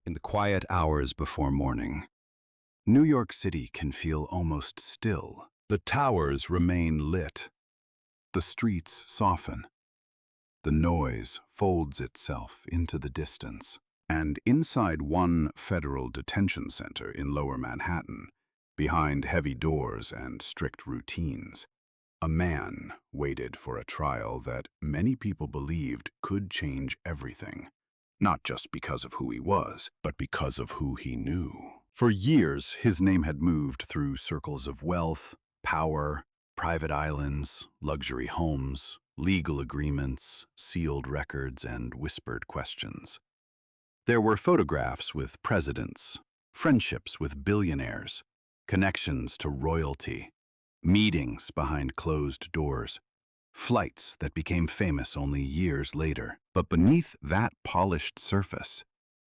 In the quiet hours before morning, New York City can feel almost still. The towers remain lit. The streets soften. The noise folds itself into the distance. And inside one federal detention center in Lower Manhattan, behind heavy doors and strict routines, a man waited for a trial that many people believed could change everything. Not just because of who he was, but because of who he knew. For years, his name had moved through circles of wealth, power, private islands, luxury homes, legal agreements, sealed records, and whispered questions. There were photographs with presidents, friendships with billionaires, connections to royalty, meetings behind closed doors, flights that became famous only years later. But beneath that polished surface,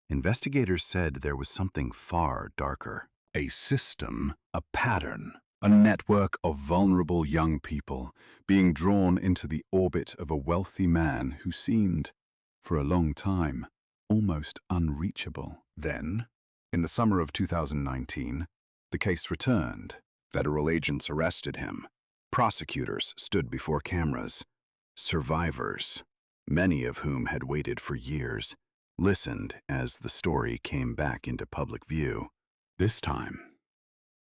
investigators said there was something far darker. A system, a pattern, a network of vulnerable young people being drawn into the orbit of a wealthy man who seemed, for a long time, almost unreachable. Then, in the summer of 2019, the case returned. Federal agents arrested him. Prosecutors stood before cameras. Survivors, many of whom had waited for years, listened as the story came back into public view. This time,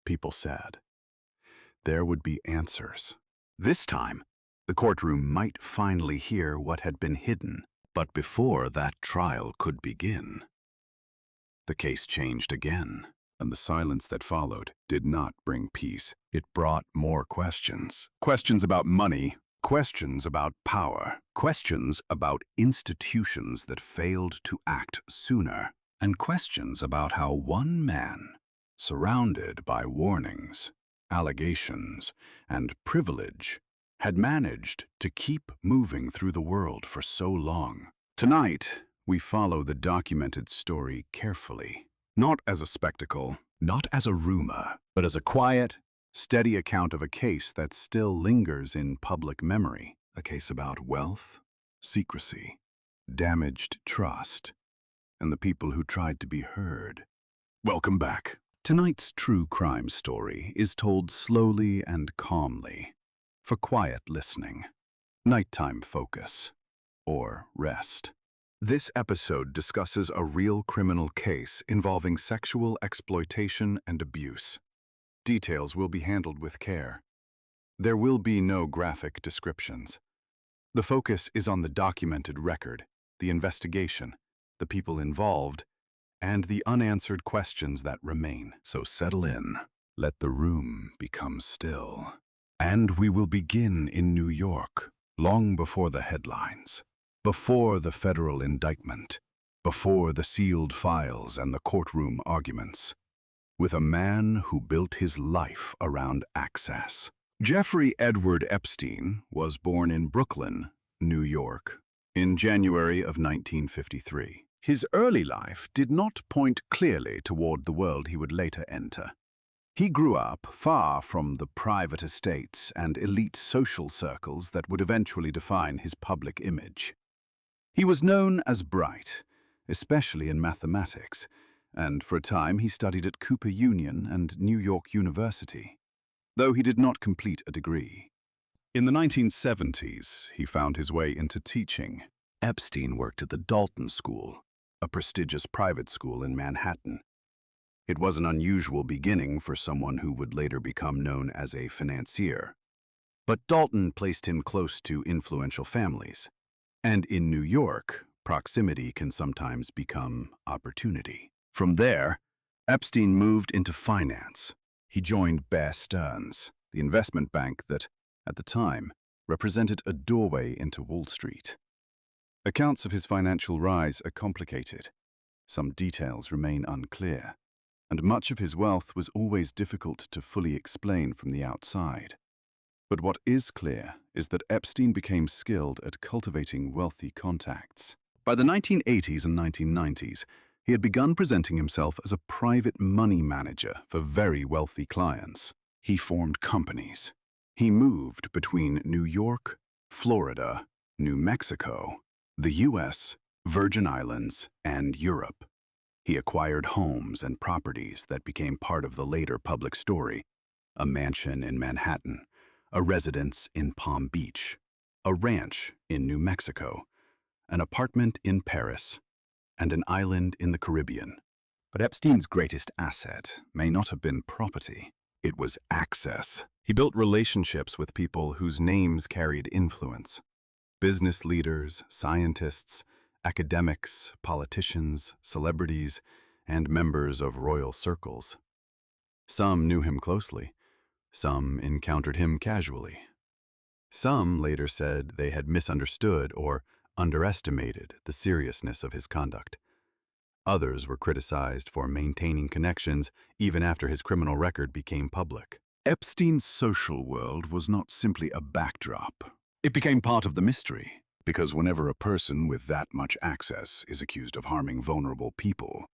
people said, there would be answers. This time, the courtroom might finally hear what had been hidden. But before that trial could begin, the case changed again, and the silence that followed did not bring peace. It brought more questions. Questions about money, questions about power, questions about institutions that failed to act sooner, and questions about how one man, surrounded by warnings, allegations, and privilege, had managed to keep moving through the world for so long. Tonight, we follow the documented story carefully, not as a spectacle, not as a rumor, but as a quiet, steady account of a case that still lingers in public memory, a case about wealth, secrecy, damaged trust, and the people who tried to be heard. Welcome back. Tonight's true crime story is told slowly and calmly, for quiet listening, nighttime focus, or rest. This episode discusses a real criminal case involving sexual exploitation and abuse. Details will be handled with care. There will be no graphic descriptions. The focus is on the documented record, the investigation, the people involved, and the unanswered questions that remain. So settle in, let the room become still. And we will begin in New York, long before the headlines, before the federal indictment, before the sealed files and the courtroom arguments, with a man who built his life around access. Jeffrey Edward Epstein was born in Brooklyn, New York, in January of 1953. His early life did not point clearly toward the world he would later enter. He grew up far from the private estates and elite social circles that would eventually define his public image. He was known as bright, especially in mathematics, and for a time he studied at Cooper Union and New York University, though he did not complete a degree. In the 1970s, he found his way into teaching. Epstein worked at the Dalton School, a prestigious private school in Manhattan. It was an unusual beginning for someone who would later become known as a financier. But Dalton placed him close to influential families. And in New York, proximity can sometimes become opportunity. From there, Epstein moved into finance. He joined Bear Stearns, the investment bank that, at the time, represented a doorway into Wall Street. Accounts of his financial rise are complicated. Some details remain unclear, and much of his wealth was always difficult to fully explain from the outside. But what is clear is that Epstein became skilled at cultivating wealthy contacts. By the 1980s and 1990s, he had begun presenting himself as a private money manager for very wealthy clients. He formed companies. He moved between New York, Florida, New Mexico, the US, Virgin Islands, and Europe. He acquired homes and properties that became part of the later public story: a mansion in Manhattan, a residence in Palm Beach, a ranch in New Mexico, an apartment in Paris, and an island in the Caribbean. But Epstein's greatest asset may not have been property. It was access. He built relationships with people whose names carried influence: business leaders, scientists, academics, politicians, celebrities, and members of royal circles. Some knew him closely. Some encountered him casually. Some later said they had misunderstood or underestimated the seriousness of his conduct. Others were criticized for maintaining connections even after his criminal record became public. Epstein's social world was not simply a backdrop. It became part of the mystery, because whenever a person with that much access is accused of harming vulnerable people,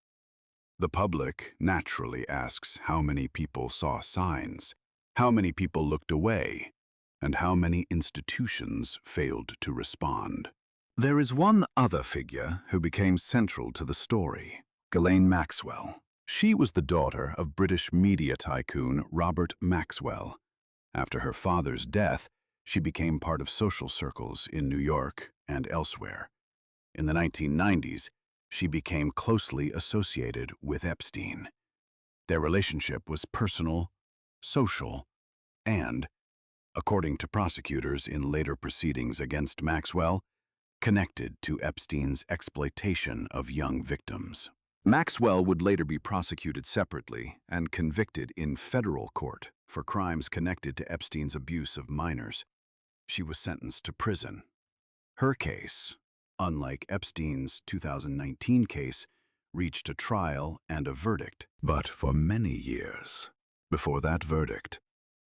the public naturally asks how many people saw signs, how many people looked away, and how many institutions failed to respond. There is one other figure who became central to the story: Ghislaine Maxwell. She was the daughter of British media tycoon Robert Maxwell. After her father's death, she became part of social circles in New York and elsewhere. In the 1990s, she became closely associated with Epstein. Their relationship was personal, social, and, according to prosecutors in later proceedings against Maxwell, connected to Epstein's exploitation of young victims. Maxwell would later be prosecuted separately and convicted in federal court for crimes connected to Epstein's abuse of minors. She was sentenced to prison. Her case, unlike Epstein's 2019 case, reached a trial and a verdict. But for many years before that verdict,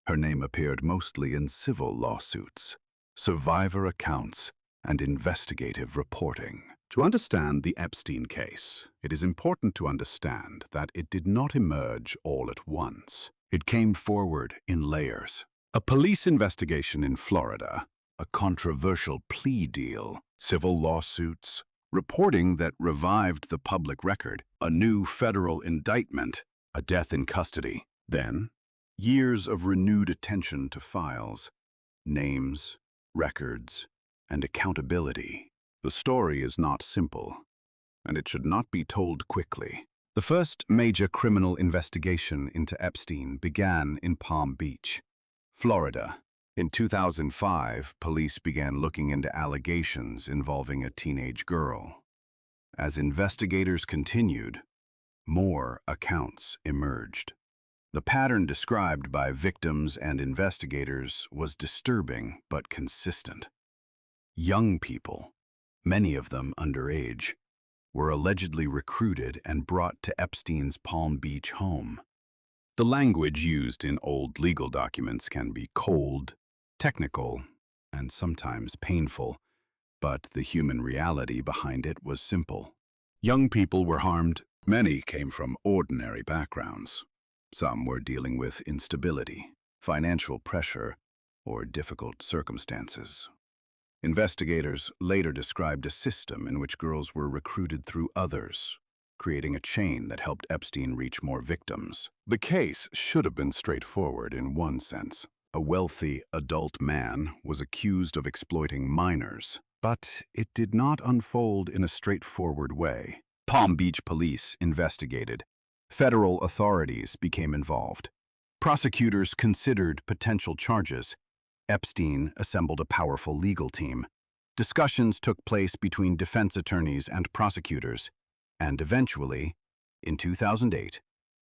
her name appeared mostly in civil lawsuits, survivor accounts, and investigative reporting. To understand the Epstein case, it is important to understand that it did not emerge all at once. It came forward in layers. A police investigation in Florida, a controversial plea deal, civil lawsuits, reporting that revived the public record, a new federal indictment, a death in custody. Then, years of renewed attention to files, names, records, and accountability. The story is not simple, and it should not be told quickly. The first major criminal investigation into Epstein began in Palm Beach, Florida. In 2005, police began looking into allegations involving a teenage girl. As investigators continued, more accounts emerged. The pattern described by victims and investigators was disturbing but consistent. Young people, many of them underage, were allegedly recruited and brought to Epstein's Palm Beach home. The language used in old legal documents can be cold, technical, and sometimes painful, but the human reality behind it was simple. Young people were harmed. Many came from ordinary backgrounds. Some were dealing with instability, financial pressure, or difficult circumstances. Investigators later described a system in which girls were recruited through others, creating a chain that helped Epstein reach more victims. The case should have been straightforward in one sense. A wealthy adult man was accused of exploiting minors, but it did not unfold in a straightforward way. Palm Beach police investigated. Federal authorities became involved. Prosecutors considered potential charges. Epstein assembled a powerful legal team. Discussions took place between defense attorneys and prosecutors, and eventually, in 2008,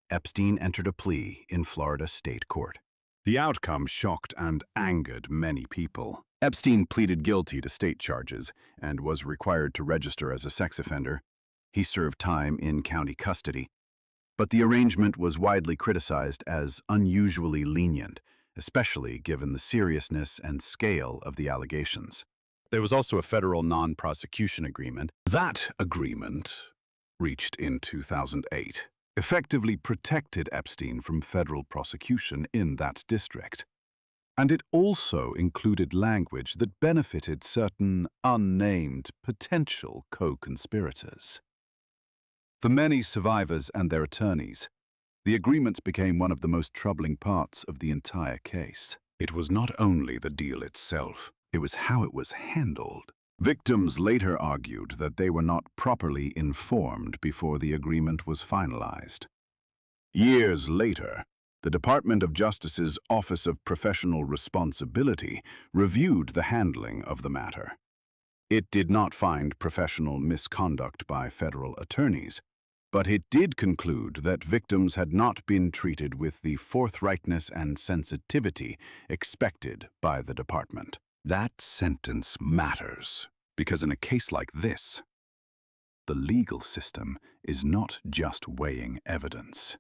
Epstein entered a plea in Florida state court. The outcome shocked and angered many people. Epstein pleaded guilty to state charges and was required to register as a sex offender. He served time in county custody, but the arrangement was widely criticized as unusually lenient, especially given the seriousness and scale of the allegations. There was also a federal non-prosecution agreement. That agreement, reached in 2008, effectively protected Epstein from federal prosecution in that district. And it also included language that benefited certain unnamed potential co-conspirators. For many survivors and their attorneys, the agreement became one of the most troubling parts of the entire case. It was not only the deal itself, it was how it was handled. Victims later argued that they were not properly informed before the agreement was finalized. Years later, the Department of Justice's Office of Professional Responsibility reviewed the handling of the matter. It did not find professional misconduct by federal attorneys, but it did conclude that victims had not been treated with the forthrightness and sensitivity expected by the department. That sentence matters, because in a case like this, the legal system is not just weighing evidence.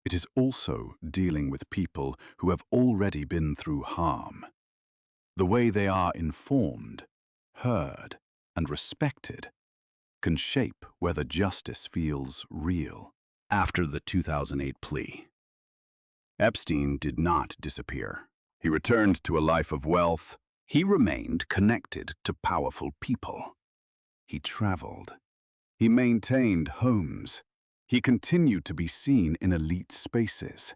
It is also dealing with people who have already been through harm. The way they are informed, heard, and respected can shape whether justice feels real. After the 2008 plea, Epstein did not disappear. He returned to a life of wealth. He remained connected to powerful people. He traveled. He maintained homes. He continued to be seen in elite spaces.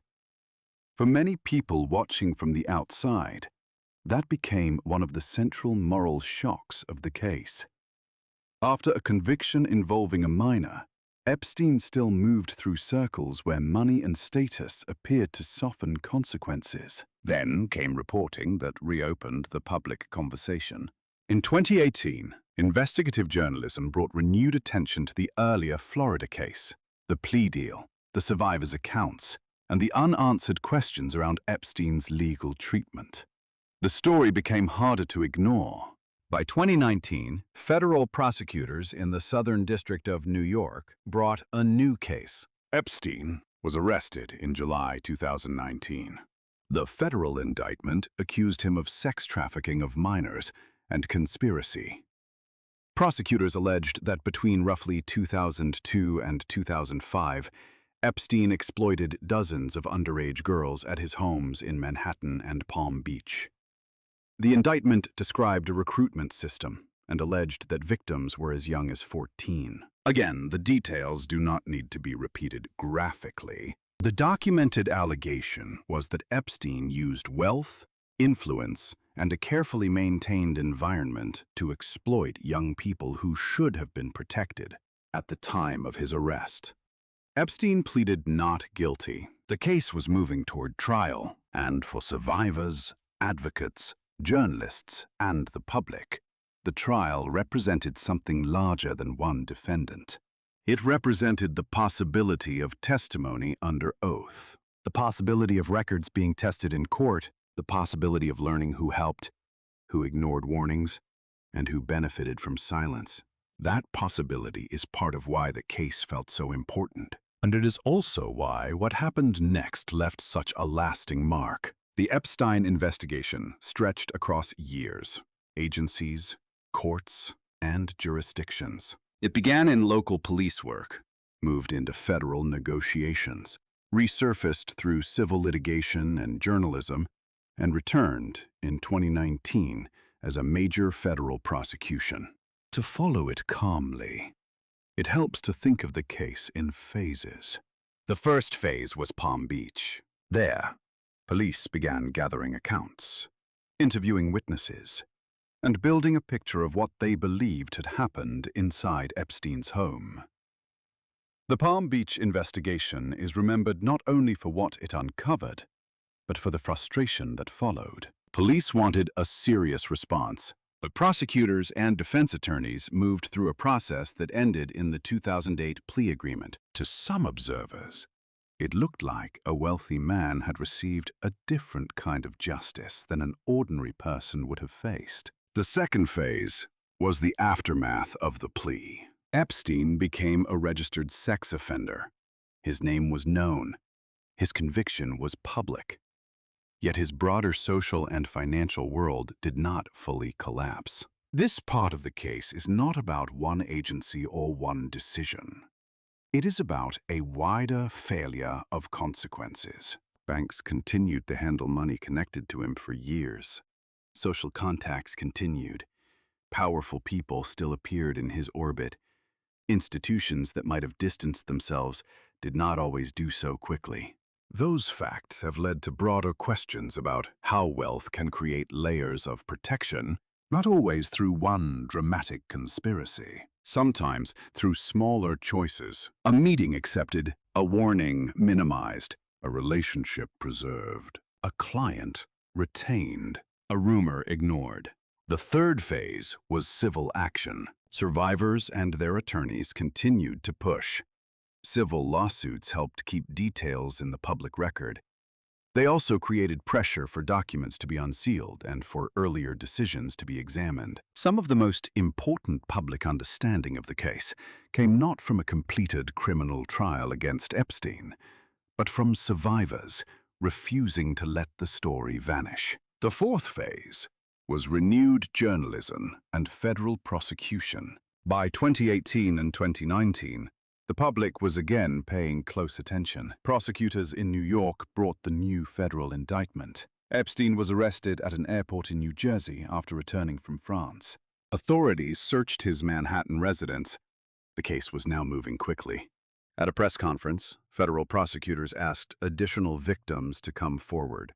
For many people watching from the outside, that became one of the central moral shocks of the case. After a conviction involving a minor, Epstein still moved through circles where money and status appeared to soften consequences. Then came reporting that reopened the public conversation. In 2018, investigative journalism brought renewed attention to the earlier Florida case, the plea deal, the survivors' accounts, and the unanswered questions around Epstein's legal treatment. The story became harder to ignore. By 2019, federal prosecutors in the Southern District of New York brought a new case. Epstein was arrested in July 2019. The federal indictment accused him of sex trafficking of minors and conspiracy. Prosecutors alleged that between roughly 2002 and 2005, Epstein exploited dozens of underage girls at his homes in Manhattan and Palm Beach. The indictment described a recruitment system and alleged that victims were as young as 14. Again, the details do not need to be repeated graphically. The documented allegation was that Epstein used wealth, influence, and a carefully maintained environment to exploit young people who should have been protected at the time of his arrest. Epstein pleaded not guilty. The case was moving toward trial, and for survivors, advocates, journalists, and the public, the trial represented something larger than one defendant. It represented the possibility of testimony under oath, the possibility of records being tested in court, the possibility of learning who helped, who ignored warnings, and who benefited from silence. That possibility is part of why the case felt so important. And it is also why what happened next left such a lasting mark. The Epstein investigation stretched across years, agencies, courts, and jurisdictions. It began in local police work, moved into federal negotiations, resurfaced through civil litigation and journalism, and returned in 2019 as a major federal prosecution. To follow it calmly, it helps to think of the case in phases. The first phase was Palm Beach. There, police began gathering accounts, interviewing witnesses, and building a picture of what they believed had happened inside Epstein's home. The Palm Beach investigation is remembered not only for what it uncovered, but for the frustration that followed. Police wanted a serious response, but prosecutors and defense attorneys moved through a process that ended in the 2008 plea agreement. To some observers, it looked like a wealthy man had received a different kind of justice than an ordinary person would have faced. The second phase was the aftermath of the plea. Epstein became a registered sex offender. His name was known. His conviction was public. Yet his broader social and financial world did not fully collapse. This part of the case is not about one agency or one decision. It is about a wider failure of consequences. Banks continued to handle money connected to him for years. Social contacts continued. Powerful people still appeared in his orbit. Institutions that might have distanced themselves did not always do so quickly. Those facts have led to broader questions about how wealth can create layers of protection, not always through one dramatic conspiracy, sometimes through smaller choices. A meeting accepted, a warning minimized, a relationship preserved, a client retained, a rumor ignored. The third phase was civil action. Survivors and their attorneys continued to push. Civil lawsuits helped keep details in the public record. They also created pressure for documents to be unsealed and for earlier decisions to be examined. Some of the most important public understanding of the case came not from a completed criminal trial against Epstein, but from survivors refusing to let the story vanish. The fourth phase was renewed journalism and federal prosecution. By 2018 and 2019, the public was again paying close attention. Prosecutors in New York brought the new federal indictment. Epstein was arrested at an airport in New Jersey after returning from France. Authorities searched his Manhattan residence. The case was now moving quickly. At a press conference, federal prosecutors asked additional victims to come forward.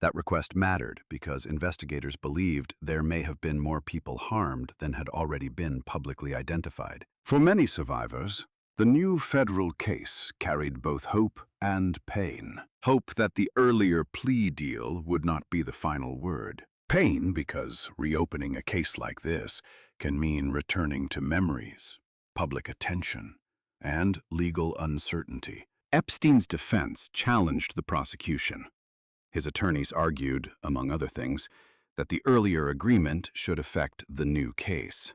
That request mattered because investigators believed there may have been more people harmed than had already been publicly identified. For many survivors, the new federal case carried both hope and pain. Hope that the earlier plea deal would not be the final word. Pain because reopening a case like this can mean returning to memories, public attention, and legal uncertainty. Epstein's defense challenged the prosecution. His attorneys argued, among other things, that the earlier agreement should affect the new case.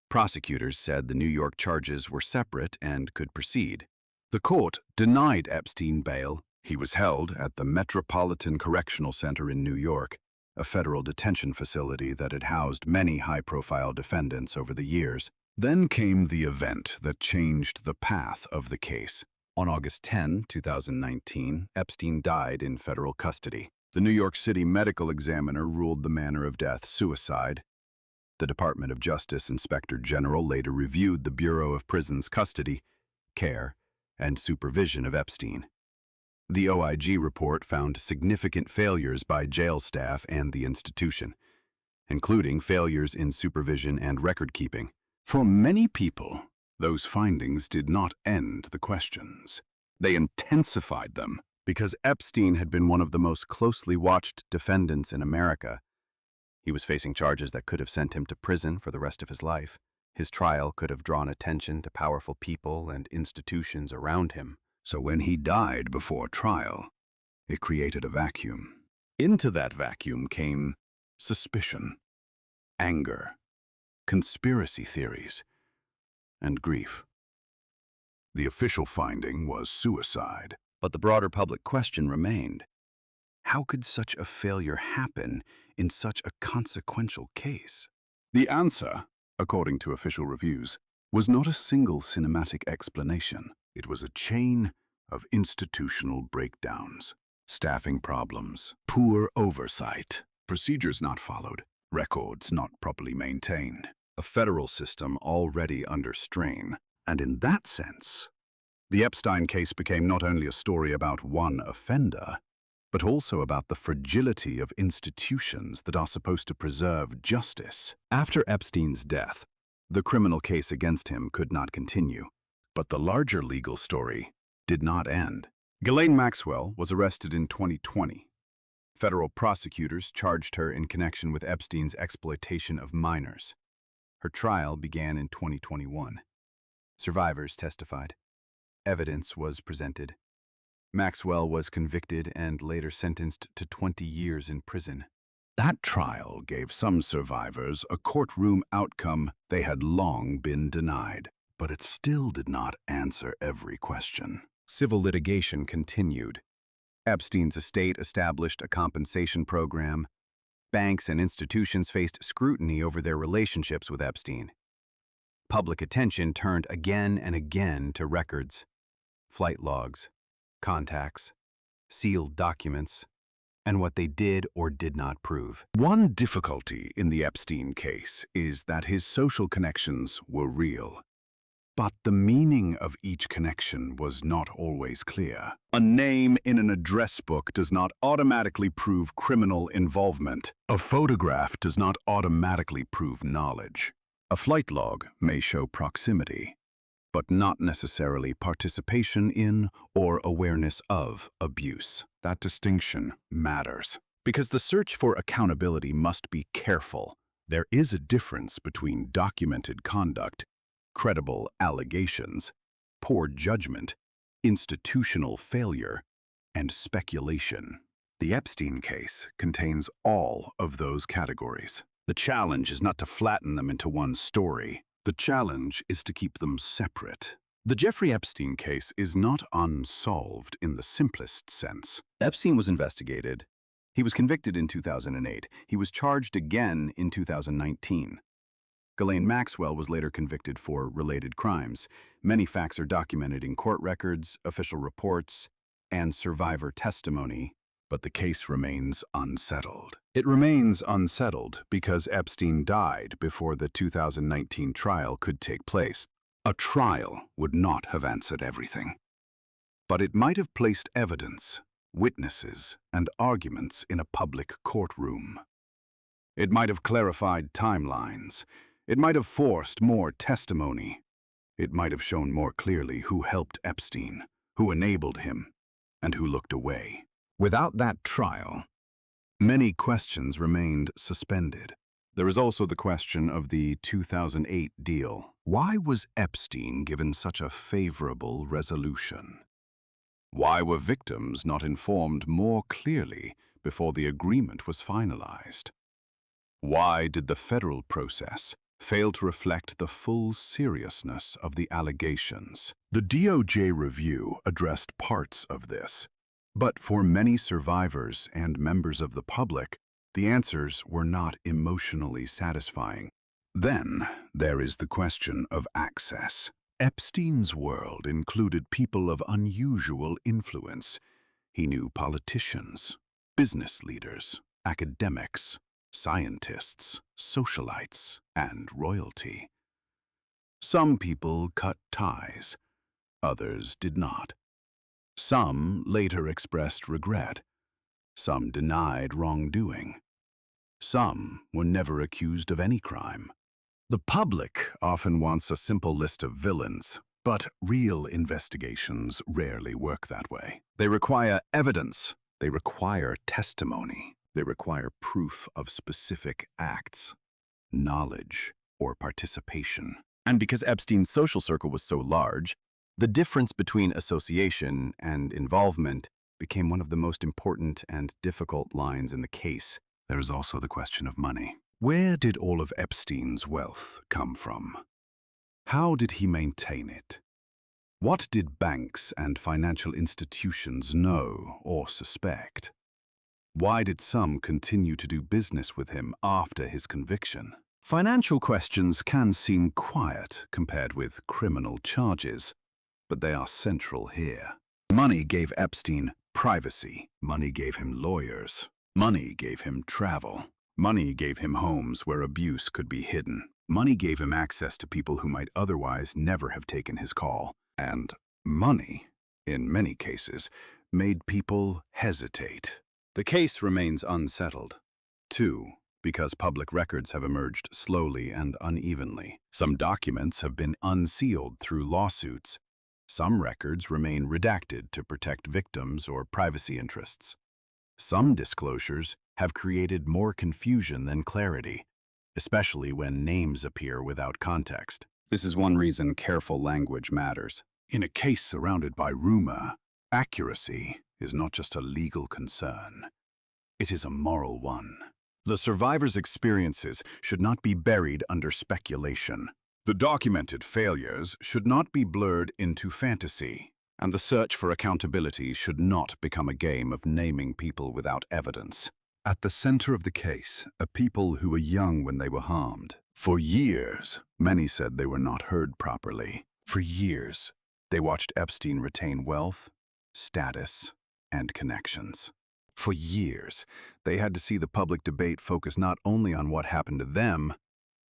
Prosecutors said the New York charges were separate and could proceed. The court denied Epstein bail. He was held at the Metropolitan Correctional Center in New York, a federal detention facility that had housed many high-profile defendants over the years. Then came the event that changed the path of the case. On August 10, 2019, Epstein died in federal custody. The New York City medical examiner ruled the manner of death suicide. The Department of Justice Inspector General later reviewed the Bureau of Prisons' custody, care, and supervision of Epstein. The OIG report found significant failures by jail staff and the institution, including failures in supervision and record-keeping. For many people, those findings did not end the questions. They intensified them because Epstein had been one of the most closely watched defendants in America. He was facing charges that could have sent him to prison for the rest of his life. His trial could have drawn attention to powerful people and institutions around him. So when he died before trial, it created a vacuum. Into that vacuum came suspicion, anger, conspiracy theories, and grief. The official finding was suicide, but the broader public question remained. How could such a failure happen in such a consequential case? The answer, according to official reviews, was not a single cinematic explanation. It was a chain of institutional breakdowns, staffing problems, poor oversight, procedures not followed, records not properly maintained, a federal system already under strain. And in that sense, the Epstein case became not only a story about one offender, but also about the fragility of institutions that are supposed to preserve justice. After Epstein's death, the criminal case against him could not continue, but the larger legal story did not end. Ghislaine Maxwell was arrested in 2020. Federal prosecutors charged her in connection with Epstein's exploitation of minors. Her trial began in 2021. Survivors testified. Evidence was presented. Maxwell was convicted and later sentenced to 20 years in prison. That trial gave some survivors a courtroom outcome they had long been denied, but it still did not answer every question. Civil litigation continued. Epstein's estate established a compensation program. Banks and institutions faced scrutiny over their relationships with Epstein. Public attention turned again and again to records, flight logs, contacts, sealed documents, and what they did or did not prove. One difficulty in the Epstein case is that his social connections were real. But the meaning of each connection was not always clear. A name in an address book does not automatically prove criminal involvement. A photograph does not automatically prove knowledge. A flight log may show proximity, but not necessarily participation in or awareness of abuse. That distinction matters, because the search for accountability must be careful. There is a difference between documented conduct, credible allegations, poor judgment, institutional failure, and speculation. The Epstein case contains all of those categories. The challenge is not to flatten them into one story. The challenge is to keep them separate. The Jeffrey Epstein case is not unsolved in the simplest sense. Epstein was investigated. He was convicted in 2008. He was charged again in 2019. Ghislaine Maxwell was later convicted for related crimes. Many facts are documented in court records, official reports, and survivor testimony, but the case remains unsettled. It remains unsettled because Epstein died before the 2019 trial could take place. A trial would not have answered everything, but it might have placed evidence, witnesses, and arguments in a public courtroom. It might have clarified timelines. It might have forced more testimony. It might have shown more clearly who helped Epstein, who enabled him, and who looked away. Without that trial, many questions remained suspended. There is also the question of the 2008 deal. Why was Epstein given such a favorable resolution? Why were victims not informed more clearly before the agreement was finalized? Why did the federal process fail to reflect the full seriousness of the allegations? The DOJ review addressed parts of this, but for many survivors and members of the public, the answers were not emotionally satisfying. Then there is the question of access. Epstein's world included people of unusual influence. He knew politicians, business leaders, academics, scientists, socialites, and royalty. Some people cut ties, others did not. Some later expressed regret. Some denied wrongdoing. Some were never accused of any crime. The public often wants a simple list of villains, but real investigations rarely work that way. They require evidence. They require testimony. They require proof of specific acts, knowledge, or participation. And because Epstein's social circle was so large, the difference between association and involvement became one of the most important and difficult lines in the case. There is also the question of money. Where did all of Epstein's wealth come from? How did he maintain it? What did banks and financial institutions know or suspect? Why did some continue to do business with him after his conviction? Financial questions can seem quiet compared with criminal charges, but they are central here. Money gave Epstein privacy. Money gave him lawyers. Money gave him travel. Money gave him homes where abuse could be hidden. Money gave him access to people who might otherwise never have taken his call. And money, in many cases, made people hesitate. The case remains unsettled. 2. Because public records have emerged slowly and unevenly. Some documents have been unsealed through lawsuits. Some records remain redacted to protect victims or privacy interests. Some disclosures have created more confusion than clarity, especially when names appear without context. This is one reason careful language matters. In a case surrounded by rumor, accuracy is not just a legal concern. It is a moral one. The survivor's experiences should not be buried under speculation. The documented failures should not be blurred into fantasy, and the search for accountability should not become a game of naming people without evidence. At the center of the case are people who were young when they were harmed. For years, many said they were not heard properly. For years, they watched Epstein retain wealth, status, and connections. For years, they had to see the public debate focus not only on what happened to them,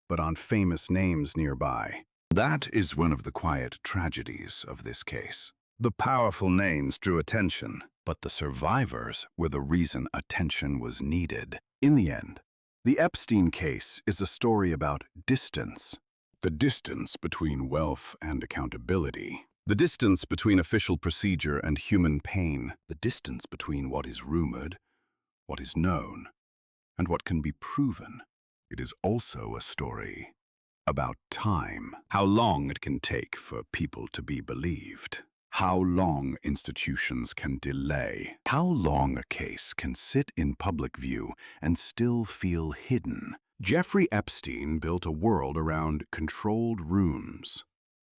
but on famous names nearby. That is one of the quiet tragedies of this case. The powerful names drew attention, but the survivors were the reason attention was needed. In the end, the Epstein case is a story about distance. The distance between wealth and accountability. The distance between official procedure and human pain. The distance between what is rumored, what is known, and what can be proven. It is also a story about time. How long it can take for people to be believed. How long institutions can delay. How long a case can sit in public view and still feel hidden. Jeffrey Epstein built a world around controlled rooms,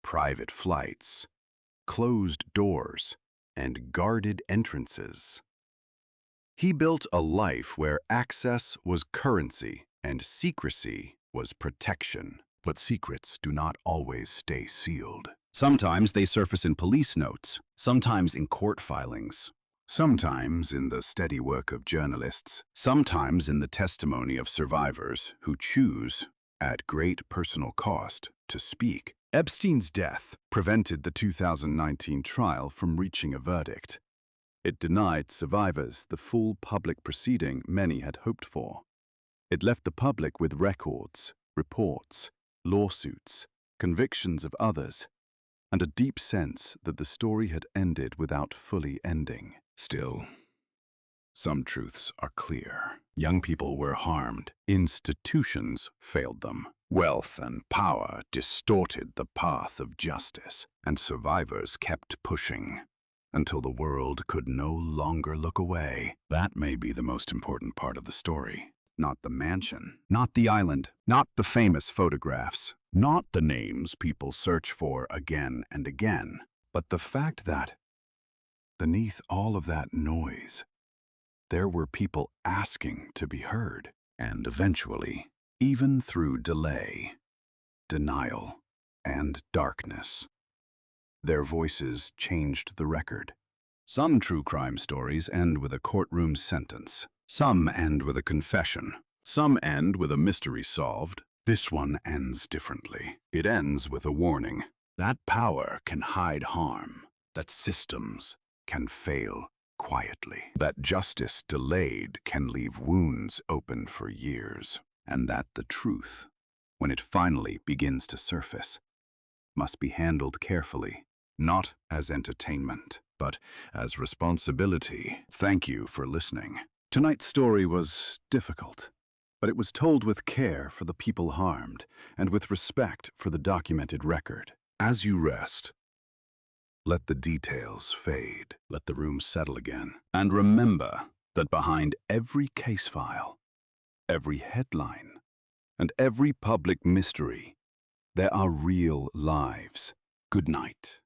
private flights, closed doors, and guarded entrances. He built a life where access was currency and secrecy was protection. But secrets do not always stay sealed. Sometimes they surface in police notes, sometimes in court filings, sometimes in the steady work of journalists, sometimes in the testimony of survivors who choose, at great personal cost, to speak. Epstein's death prevented the 2019 trial from reaching a verdict. It denied survivors the full public proceeding many had hoped for. It left the public with records, reports, lawsuits, convictions of others, and a deep sense that the story had ended without fully ending. Still, some truths are clear. Young people were harmed. Institutions failed them. Wealth and power distorted the path of justice, and survivors kept pushing until the world could no longer look away. That may be the most important part of the story. Not the mansion, not the island, not the famous photographs, not the names people search for again and again, but the fact that, beneath all of that noise, there were people asking to be heard, and eventually, even through delay, denial, and darkness, their voices changed the record. Some true crime stories end with a courtroom sentence. Some end with a confession. Some end with a mystery solved. This one ends differently. It ends with a warning that power can hide harm, that systems can fail quietly, that justice delayed can leave wounds open for years, and that the truth, when it finally begins to surface, must be handled carefully, not as entertainment, but as responsibility. Thank you for listening. Tonight's story was difficult, but it was told with care for the people harmed and with respect for the documented record. As you rest, let the details fade, let the room settle again, and remember that behind every case file, every headline, and every public mystery, there are real lives. Good night.